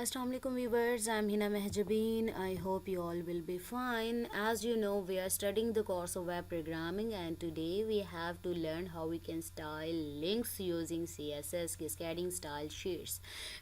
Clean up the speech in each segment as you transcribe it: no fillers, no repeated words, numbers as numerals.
Assalamu alaikum viewers, I'm Hina Mehjabeen. I hope you all will be fine. As you know, we are studying the course of web programming and today we have to learn how we can style links using CSS cascading style sheets.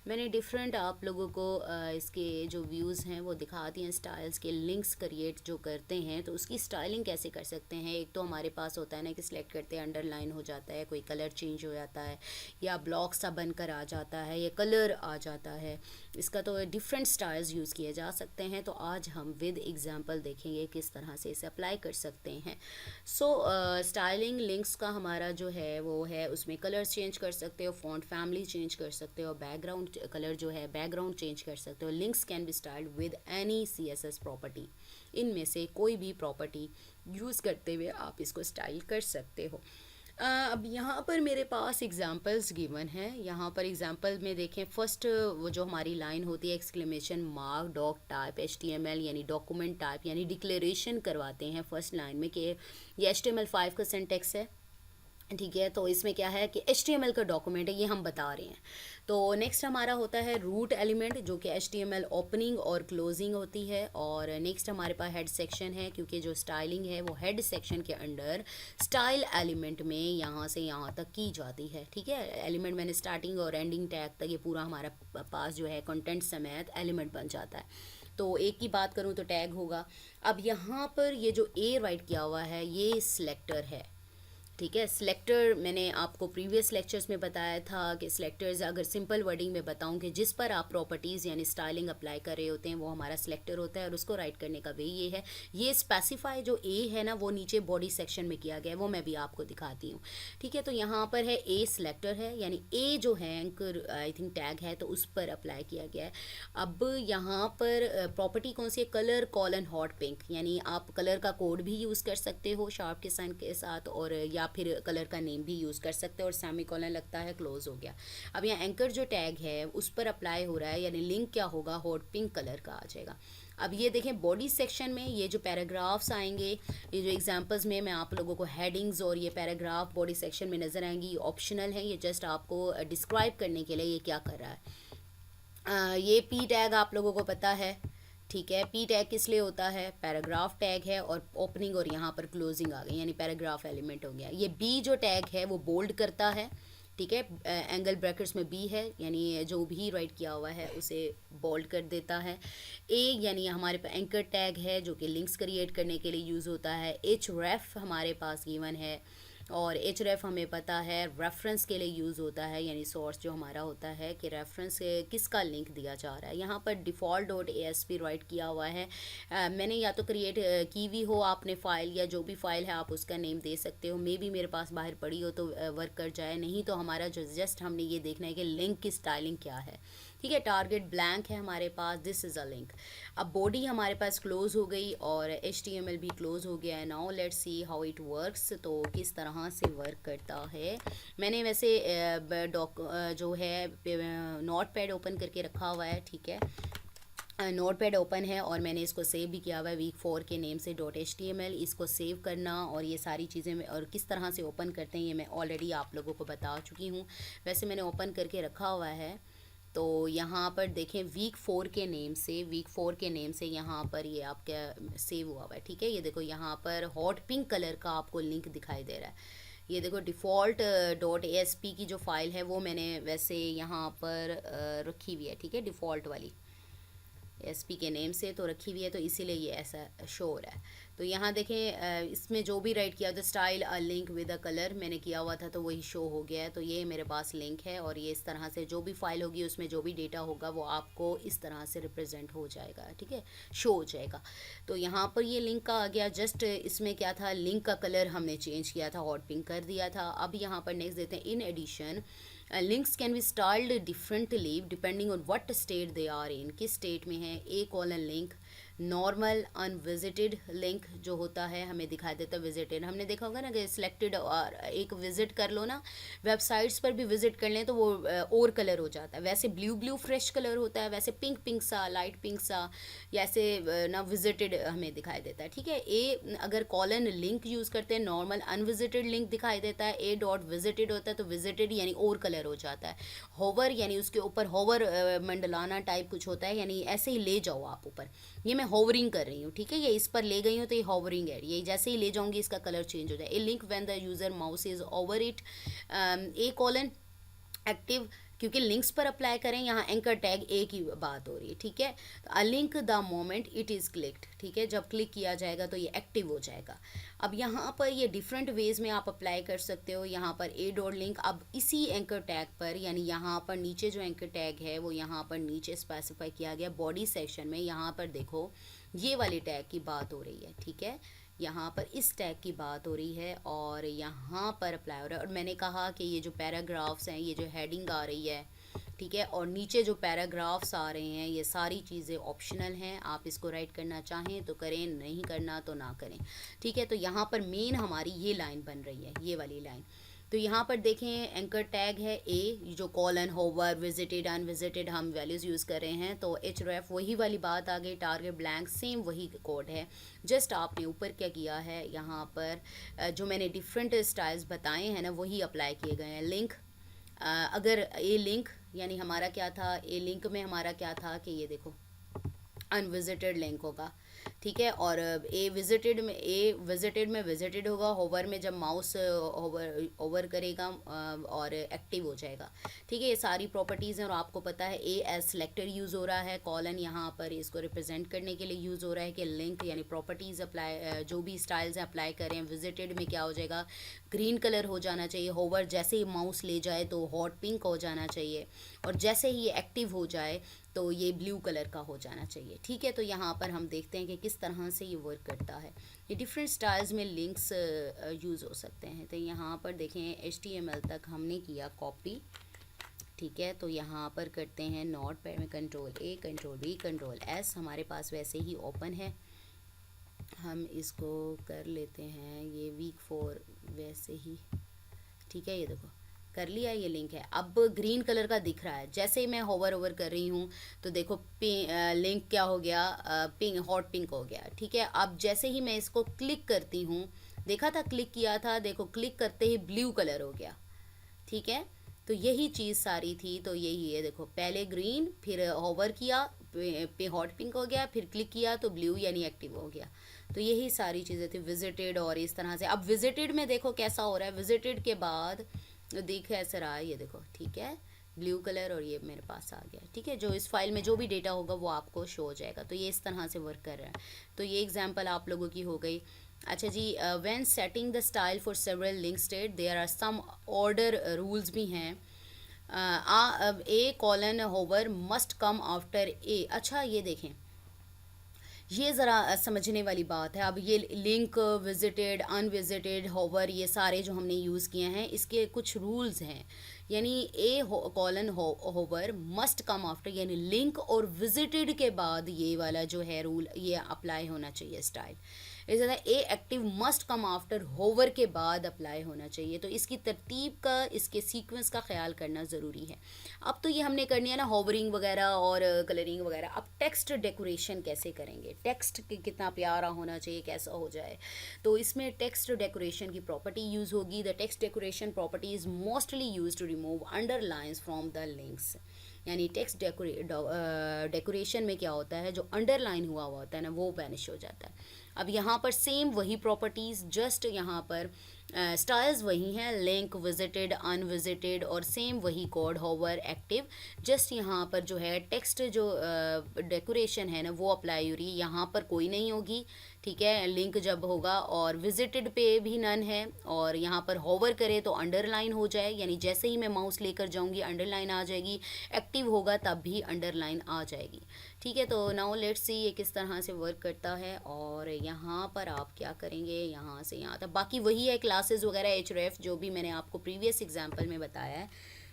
मैंने different आप लोगों को इसके जो views हैं वो दिखाती हैं styles के links create जो करते हैं तो उसकी styling कैसे कर सकते हैं। एक तो हमारे पास होता है ना कि select करते हैं underline हो जाता है, कोई color change हो जाता है या block सा बनकर आ जाता है या color आ जाता है। इसका तो डिफरेंट स्टाइल्स यूज़ किए जा सकते हैं तो आज हम विद एग्जांपल देखेंगे किस तरह से इसे अप्लाई कर सकते हैं। स्टाइलिंग लिंक्स का हमारा जो है वो है उसमें कलर्स चेंज कर सकते हो, फॉन्ट फैमिली चेंज कर सकते हो, बैकग्राउंड कलर जो है बैकग्राउंड चेंज कर सकते हो। Links can be styled with any CSS property, इनमें से कोई भी प्रॉपर्टी यूज़ करते हुए आप इसको स्टाइल कर सकते हो। अब यहाँ पर मेरे पास एग्जांपल्स गिवन हैं। यहाँ पर एग्जांपल में देखें, फर्स्ट वो जो हमारी लाइन होती है exclamation mark doc type HTML यानी डॉक्यूमेंट टाइप यानी डिक्लेरेशन करवाते हैं फर्स्ट लाइन में कि ये HTML5 का सिंटेक्स है, ठीक है। तो इसमें क्या है कि HTML का डॉक्यूमेंट है, ये हम बता रहे हैं। तो नेक्स्ट हमारा होता है रूट एलिमेंट जो कि HTML ओपनिंग और क्लोजिंग होती है। और नेक्स्ट हमारे पास हेड सेक्शन है क्योंकि जो स्टाइलिंग है वो हेड सेक्शन के अंडर स्टाइल एलिमेंट में यहाँ से यहाँ तक की जाती है, ठीक है। एलिमेंट मैंने स्टार्टिंग और एंडिंग टैग तक ये पूरा हमारा पास जो है कंटेंट समेत एलिमेंट बन जाता है। तो एक की बात करूँ तो टैग होगा। अब यहाँ पर ये जो ए राइट किया हुआ है ये सिलेक्टर है, ठीक है। सिलेक्टर मैंने आपको प्रीवियस लेक्चर्स में बताया था कि सिलेक्टर्स अगर सिंपल वर्डिंग में बताऊं कि जिस पर आप प्रॉपर्टीज़ यानी स्टाइलिंग अप्लाई कर रहे होते हैं वो हमारा सिलेक्टर होता है और उसको राइट करने का वे ये है। ये स्पेसिफाई जो ए है ना वो नीचे बॉडी सेक्शन में किया गया है, वो मैं भी आपको दिखाती हूँ, ठीक है। तो यहाँ पर है ए सिलेक्टर है यानी ए जो है एंकर आई थिंक टैग है तो उस पर अप्लाई किया गया है। अब यहाँ पर प्रॉपर्टी कौन सी है, कलर कॉलन हॉट पिंक, यानी आप कलर का कोड भी यूज़ कर सकते हो शार्प के साइन के साथ और या फिर कलर का नेम भी यूज़ कर सकते हो और सेमी कॉलन लगता है क्लोज हो गया। अब यहाँ एंकर जो टैग है उस पर अप्लाई हो रहा है यानी लिंक क्या होगा, हॉट पिंक कलर का आ जाएगा। अब ये देखें बॉडी सेक्शन में ये जो पैराग्राफ्स आएंगे, ये जो एग्जांपल्स में मैं आप लोगों को हेडिंग्स और ये पैराग्राफ बॉडी सेक्शन में नज़र आएंगी, ये ऑप्शनल है, ये जस्ट आपको डिस्क्राइब करने के लिए ये क्या कर रहा है। ये पी टैग आप लोगों को पता है, ठीक है। पी टैग किस लिए होता है, पैराग्राफ टैग है और ओपनिंग और यहाँ पर क्लोजिंग आ गई यानी पैराग्राफ एलिमेंट हो गया। ये बी जो टैग है वो बोल्ड करता है, ठीक है। एंगल ब्रैकेट्स में बी है यानी जो भी राइट किया हुआ है उसे बोल्ड कर देता है। ए यानी हमारे पास एंकर टैग है जो कि लिंक्स क्रिएट करने के लिए यूज़ होता है। एच रेफ हमारे पास गिवन है और एच रेफ हमें पता है रेफरेंस के लिए यूज़ होता है यानी सोर्स जो हमारा होता है कि रेफरेंस किसका लिंक दिया जा रहा है। यहाँ पर डिफ़ॉल्ट डॉट ASP राइट किया हुआ है। मैंने या तो क्रिएट की हुई हो आपने फ़ाइल या जो भी फ़ाइल है आप उसका नेम दे सकते हो, मे बी मेरे पास बाहर पड़ी हो तो वर्क कर जाए, नहीं तो हमारा जो जस्ट हमने ये देखना है कि लिंक की स्टाइलिंग क्या है, ठीक है। टारगेट ब्लैंक है हमारे पास, दिस इज़ अ लिंक। अब बॉडी हमारे पास क्लोज हो गई और HTML भी क्लोज हो गया है। Now let's see how it works, तो किस तरह से वर्क करता है। मैंने वैसे जो है नोट पैड ओपन करके रखा हुआ है, ठीक है। नोट पैड ओपन है और मैंने इसको सेव भी किया हुआ है वीक 4 के नेम से .html। इसको सेव करना और ये सारी चीज़ें और किस तरह से ओपन करते हैं ये मैं ऑलरेडी आप लोगों को बता चुकी हूँ। वैसे मैंने ओपन करके रखा हुआ है। तो यहाँ पर देखें वीक 4 के नेम से यहाँ पर ये आपका सेव हुआ हुआ है, ठीक है। ये देखो यहाँ पर हॉट पिंक कलर का आपको लिंक दिखाई दे रहा है। ये देखो डिफ़ॉल्ट .asp की जो फाइल है वो मैंने वैसे यहाँ पर रखी हुई है, ठीक है, डिफ़ॉल्ट वाली SP के नेम से तो रखी हुई है तो इसीलिए ये ऐसा शो हो रहा है। तो यहाँ देखें इसमें जो भी राइट किया था style a link with a colour मैंने किया हुआ था तो वही शो हो गया है। तो ये मेरे पास लिंक है और ये इस तरह से जो भी फाइल होगी उसमें जो भी डेटा होगा वो आपको इस तरह से रिप्रेजेंट हो जाएगा, ठीक है, शो हो जाएगा। तो यहाँ पर ये लिंक का आ गया। जस्ट इसमें क्या था, लिंक का कलर हमने चेंज किया था, हॉट पिंक कर दिया था। अब यहाँ पर नेक्स्ट देते हैं in addition links can be styled differently depending on what state they are in, किस स्टेट में है। A colon link normal unvisited link जो होता है हमें दिखाई देता है विजिटेड। हमने देखा होगा ना कि सिलेक्टेड और एक विजिट कर लो ना, वेबसाइट्स पर भी विजिट कर लें तो वो और कलर हो जाता है, वैसे ब्लू ब्लू फ्रेश कलर होता है, वैसे पिंक पिंक सा, लाइट पिंक सा, या ऐसे ना विजिटेड हमें दिखाई देता है। ठीक है, ए अगर कॉलन लिंक यूज़ करते हैं नॉर्मल अनविजिटेड लिंक दिखाई देता है, ए डॉट विजिटेड होता है तो विजिटेड यानी और कलर हो जाता है। होवर यानी उसके ऊपर होवर मंडलाना टाइप कुछ होता है, यानी ऐसे ही ले जाओ आप ऊपर, ये मैं होवरिंग कर रही हूँ। ठीक है, ये इस पर ले गई हूँ तो ये होवरिंग है, ये जैसे ही ले जाऊंगी इसका कलर चेंज हो जाए। A link when the user mouse is over it, a colon active, क्योंकि लिंक्स पर अप्लाई करें, यहाँ एंकर टैग ए की बात हो रही है। ठीक है, तो a link the moment it is clicked, ठीक है, जब क्लिक किया जाएगा तो ये एक्टिव हो जाएगा। अब यहाँ पर ये डिफरेंट वेज में आप अप्लाई कर सकते हो। यहाँ पर ए डॉट लिंक, अब इसी एंकर टैग पर, यानी यहाँ पर नीचे जो एंकर टैग है वो यहाँ पर नीचे स्पेसिफाई किया गया बॉडी सेक्शन में, यहाँ पर देखो ये वाली टैग की बात हो रही है। ठीक है, यहाँ पर इस टैग की बात हो रही है और यहाँ पर अप्लाई हो रहा है। और मैंने कहा कि ये जो पैराग्राफ्स हैं, ये जो हेडिंग आ रही है, ठीक है, और नीचे जो पैराग्राफ्स आ रहे हैं, ये सारी चीज़ें ऑप्शनल हैं, आप इसको राइट करना चाहें तो करें, नहीं करना तो ना करें। ठीक है, तो यहाँ पर मेन हमारी ये लाइन बन रही है, ये वाली लाइन। तो यहाँ पर देखें एंकर टैग है ए, जो कॉलन होवर विजिटेड अनविजिटेड हम वैल्यूज़ यूज़ कर रहे हैं, तो एच रेफ वही वाली बात आ गई, टारगेट ब्लैंक सेम वही कोड है। जस्ट आपने ऊपर क्या किया है, यहाँ पर जो मैंने डिफरेंट स्टाइल्स बताए हैं ना वही अप्लाई किए गए हैं। लिंक, अगर ए लिंक यानी हमारा क्या था, ए लिंक में हमारा क्या था कि ये देखो अनविजिटेड लिंक होगा। ठीक है, और ए विजिटेड में विजिटेड होगा, होवर में जब माउस ओवर करेगा और एक्टिव हो जाएगा। ठीक है, ये सारी प्रॉपर्टीज़ हैं और आपको पता है ए एज सेलेक्टेड यूज़ हो रहा है, कॉलन यहाँ पर इसको रिप्रेजेंट करने के लिए यूज़ हो रहा है कि लिंक यानी प्रॉपर्टीज़ अप्लाई, जो भी स्टाइल्स हैं अप्लाई करें। विजिटेड में क्या हो जाएगा, ग्रीन कलर हो जाना चाहिए, होवर जैसे ही माउस ले जाए तो हॉट पिंक हो जाना चाहिए, और जैसे ही ये एक्टिव हो जाए तो ये ब्लू कलर का हो जाना चाहिए। ठीक है, तो यहाँ पर हम देखते हैं कि किस तरह से ये वर्क करता है। ये डिफरेंट स्टाइल्स में लिंक्स यूज़ हो सकते हैं। तो यहाँ पर देखें HTML तक हमने किया कॉपी। ठीक है, तो यहाँ पर करते हैं नोट पैड में control A control B control S, हमारे पास वैसे ही ओपन है, हम इसको कर लेते हैं ये वीक 4 वैसे ही। ठीक है, ये देखो कर लिया, ये लिंक है, अब ग्रीन कलर का दिख रहा है। जैसे ही मैं होवर ओवर कर रही हूँ तो देखो लिंक क्या हो गया, पिंक, हॉट पिंक हो गया। ठीक है, अब जैसे ही मैं इसको क्लिक करती हूँ, देखा था क्लिक किया था, देखो क्लिक करते ही ब्लू कलर हो गया। ठीक है, तो यही चीज़ सारी थी, तो यही है, देखो पहले ग्रीन, फिर होवर किया पे हॉट पिंक हो गया, फिर क्लिक किया तो ब्लू यानी एक्टिव हो गया। तो यही सारी चीज़ें थी विजिटेड, और इस तरह से। अब विजिटेड में देखो कैसा हो रहा है, विजिटेड के बाद देख ऐसा रहा है, ये देखो। ठीक है, ब्लू कलर और ये मेरे पास आ गया। ठीक है, जो इस फाइल में जो भी डेटा होगा वो आपको शो हो जाएगा। तो ये इस तरह से वर्क कर रहा है। तो ये एग्जांपल आप लोगों की हो गई। अच्छा जी, when setting the style for several link state there are some order rules भी हैं। A colon hover must come after a. अच्छा ये देखें, ये ज़रा समझने वाली बात है। अब ये लिंक, विजिटेड, अनविजिटेड, होवर, ये सारे जो हमने यूज़ किए हैं इसके कुछ रूल्स हैं। यानी a colon hover must come after, यानी लिंक और विजिटेड के बाद ये वाला जो है रूल ये अप्लाई होना चाहिए स्टाइल। इस तरह a active must come after, hover के बाद अप्लाई होना चाहिए। तो इसकी तरतीब का, इसके सीक्वेंस का ख्याल करना ज़रूरी है। अब तो ये हमने करनी है ना होवरिंग वगैरह और कलरिंग वगैरह। अब टेक्स्ट डेकोरेशन कैसे करेंगे, टेक्स्ट कितना प्यारा होना चाहिए, कैसा हो जाए, तो इसमें टेक्स्ट डेकोरेशन की प्रॉपर्टी यूज़ होगी। The text decoration property is mostly use to remove underlines from the links. यानी टेक्स्ट डेकोरेशन में क्या होता है, जो अंडरलाइन हुआ होता है ना वो वैनिश हो जाता है। अब यहाँ पर सेम वही प्रॉपर्टीज़, जस्ट यहाँ पर स्टाइल्स वही हैं, लिंक, विजिटेड, अनविजिटेड, और सेम वही कोड, होवर, एक्टिव। जस्ट यहाँ पर जो है टेक्स्ट जो डेकोरेशन है ना वो अप्लाई हो रही है, यहाँ पर कोई नहीं होगी। ठीक है, लिंक जब होगा, और विजिटेड पे भी नन है, और यहाँ पर होवर करे तो अंडरलाइन हो जाए, यानी जैसे ही मैं माउस लेकर जाऊँगी अंडरलाइन आ जाएगी, एक्टिव होगा तब भी अंडरलाइन आ जाएगी। ठीक है, तो नाउ लेट्स सी ये किस तरह से वर्क करता है। और यहाँ पर आप क्या करेंगे, यहाँ से यहाँ तक बाकी वही है, क्लासेस वगैरह href जो भी मैंने आपको प्रीवियस एग्जांपल में बताया है।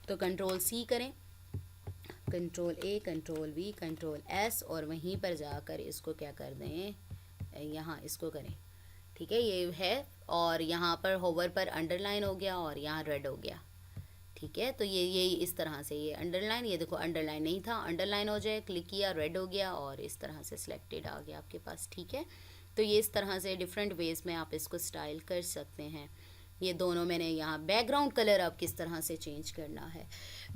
तो कंट्रोल C करें, control A, control we, control S, और वहीं पर जाकर इसको क्या कर दें, यहाँ इसको करें, ठीक है, ये है। और यहाँ पर होवर पर अंडरलाइन हो गया और यहाँ रेड हो गया, ठीक है। तो ये इस तरह से, ये अंडरलाइन, ये देखो अंडरलाइन नहीं था, अंडरलाइन हो जाए, क्लिक किया, रेड हो गया और इस तरह से सिलेक्टेड आ गया आपके पास, ठीक है। तो ये इस तरह से डिफरेंट वेज में आप इसको स्टाइल कर सकते हैं। ये दोनों मैंने यहाँ बैकग्राउंड कलर अब किस तरह से चेंज करना है।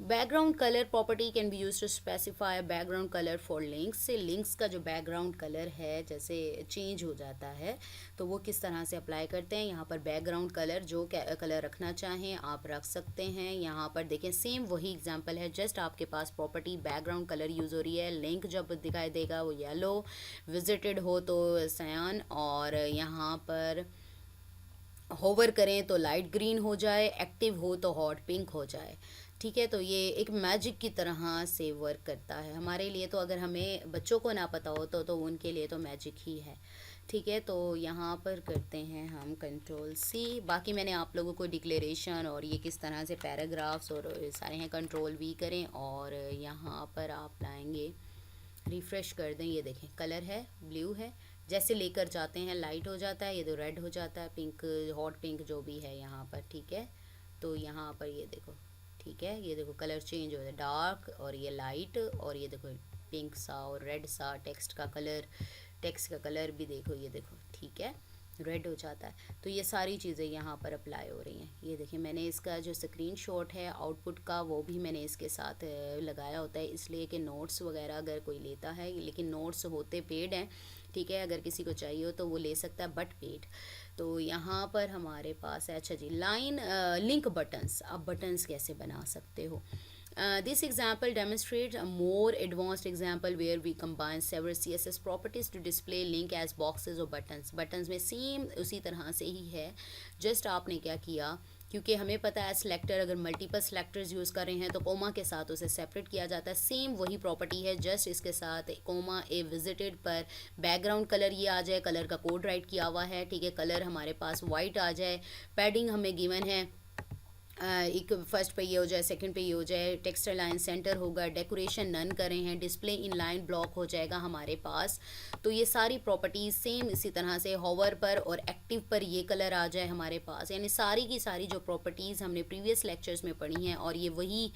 Background colour property can be use to specify background colour for links. से लिंक्स का जो बैकग्राउंड कलर है जैसे चेंज हो जाता है तो वो किस तरह से अप्लाई करते हैं। यहाँ पर बैकग्राउंड कलर जो कलर रखना चाहें आप रख सकते हैं। यहाँ पर देखें सेम वही एग्जांपल है, जस्ट आपके पास प्रॉपर्टी बैकग्राउंड कलर यूज़ हो रही है। लिंक जब दिखाई देगा वो येलो, विजिटेड हो तो सयान, और यहाँ पर होवर करें तो लाइट ग्रीन हो जाए, एक्टिव हो तो हॉट पिंक हो जाए, ठीक है। तो ये एक मैजिक की तरह से वर्क करता है हमारे लिए। तो अगर हमें बच्चों को ना पता हो तो उनके लिए तो मैजिक ही है, ठीक है। तो यहाँ पर करते हैं हम कंट्रोल सी। बाकी मैंने आप लोगों को डिक्लेरेशन और ये किस तरह से पैराग्राफ्स और सारे हैं, कंट्रोल वी करें और यहाँ पर आप लाएंगे, रिफ़्रेश कर दें, ये देखें कलर है ब्लू है, जैसे लेकर जाते हैं लाइट हो जाता है, ये तो रेड हो जाता है, पिंक हॉट पिंक जो भी है यहाँ पर, ठीक है। तो यहाँ पर ये देखो, ठीक है, ये देखो कलर चेंज हो जाता है, डार्क और ये लाइट, और ये देखो पिंक सा और रेड सा, टेक्स्ट का कलर भी देखो, ये देखो, ठीक है, रेड हो जाता है। तो ये सारी चीज़ें यहाँ पर अप्लाई हो रही हैं। ये देखिए मैंने इसका जो स्क्रीनशॉट है आउटपुट का वो भी मैंने इसके साथ लगाया होता है, इसलिए कि नोट्स वगैरह अगर कोई लेता है, लेकिन नोट्स होते पेड हैं, ठीक है, अगर किसी को चाहिए हो तो वो ले सकता है, बट पेड। तो यहाँ पर हमारे पास है, अच्छा जी, लाइन लिंक बटन्स। आप बटन्स कैसे बना सकते हो। This example demonstrates a more advanced example where we combine several CSS properties to display link as boxes or buttons. buttons में सेम उसी तरह से ही है, जस्ट आपने क्या किया, क्योंकि हमें पता है सिलेक्टर अगर मल्टीपल सिलेक्टर्स यूज़ कर रहे हैं तो कोमा के साथ उसे सेपरेट किया जाता है। सेम वही प्रॉपर्टी है, जस्ट इसके साथ कोमा ए विजिटेड पर बैकग्राउंड कलर ये आ जाए, कलर का कोड राइट किया हुआ है, ठीक है, कलर हमारे पास वाइट आ जाए, पैडिंग हमें गिवन है, एक फर्स्ट पे ये हो जाए, सेकंड पे ये हो जाए, टेक्स्ट लाइन सेंटर होगा, डेकोरेशन नन करें हैं, डिस्प्ले इन लाइन ब्लॉक हो जाएगा हमारे पास। तो ये सारी प्रॉपर्टीज सेम इसी तरह से होवर पर और एक्टिव पर ये कलर आ जाए हमारे पास, यानी सारी की सारी जो प्रॉपर्टीज़ हमने प्रीवियस लेक्चर्स में पढ़ी हैं, और ये वही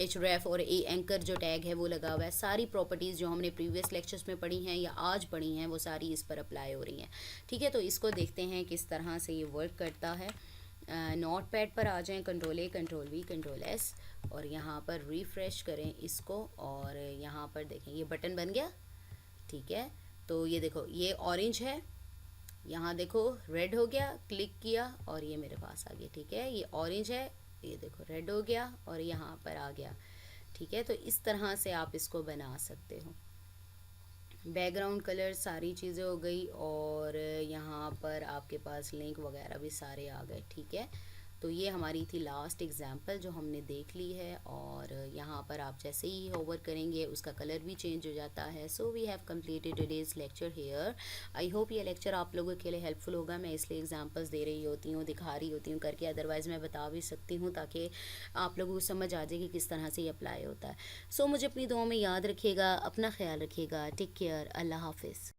href और ए एंकर जो टैग है वो लगा हुआ है, सारी प्रॉपर्टीज़ जो हमने प्रीवियस लेक्चर्स में पढ़ी हैं या आज पढ़ी हैं वो सारी इस पर अप्लाई हो रही हैं, ठीक है। तो इसको देखते हैं किस तरह से ये वर्क करता है। नोट पैड पर आ जाएं, control A, control we, control S, और यहाँ पर रिफ़्रेश करें इसको, और यहाँ पर देखें ये बटन बन गया, ठीक है। तो ये देखो ये ऑरेंज है, यहाँ देखो रेड हो गया, क्लिक किया और ये मेरे पास आ गया, ठीक है, ये ऑरेंज है, ये देखो रेड हो गया और यहाँ पर आ गया, ठीक है। तो इस तरह से आप इसको बना सकते हो। बैकग्राउंड कलर सारी चीज़ें हो गई, और यहाँ पर आपके पास लिंक वगैरह भी सारे आ गए, ठीक है। तो ये हमारी थी लास्ट एग्जांपल जो हमने देख ली है, और यहाँ पर आप जैसे ही होवर करेंगे उसका कलर भी चेंज हो जाता है। So we have completed today's lecture here. I hope ये लेक्चर आप लोगों के लिए हेल्पफुल होगा। मैं इसलिए एग्जांपल्स दे रही होती हूँ, दिखा रही होती हूँ करके, अदरवाइज़ मैं बता भी सकती हूँ ताकि आप लोगों को समझ आ जाए कि किस तरह से ये अप्लाई होता है। सो मुझे अपनी दुआ में याद रखिएगा, अपना ख्याल रखिएगा, टेक केयर, अल्लाह हाफिज़।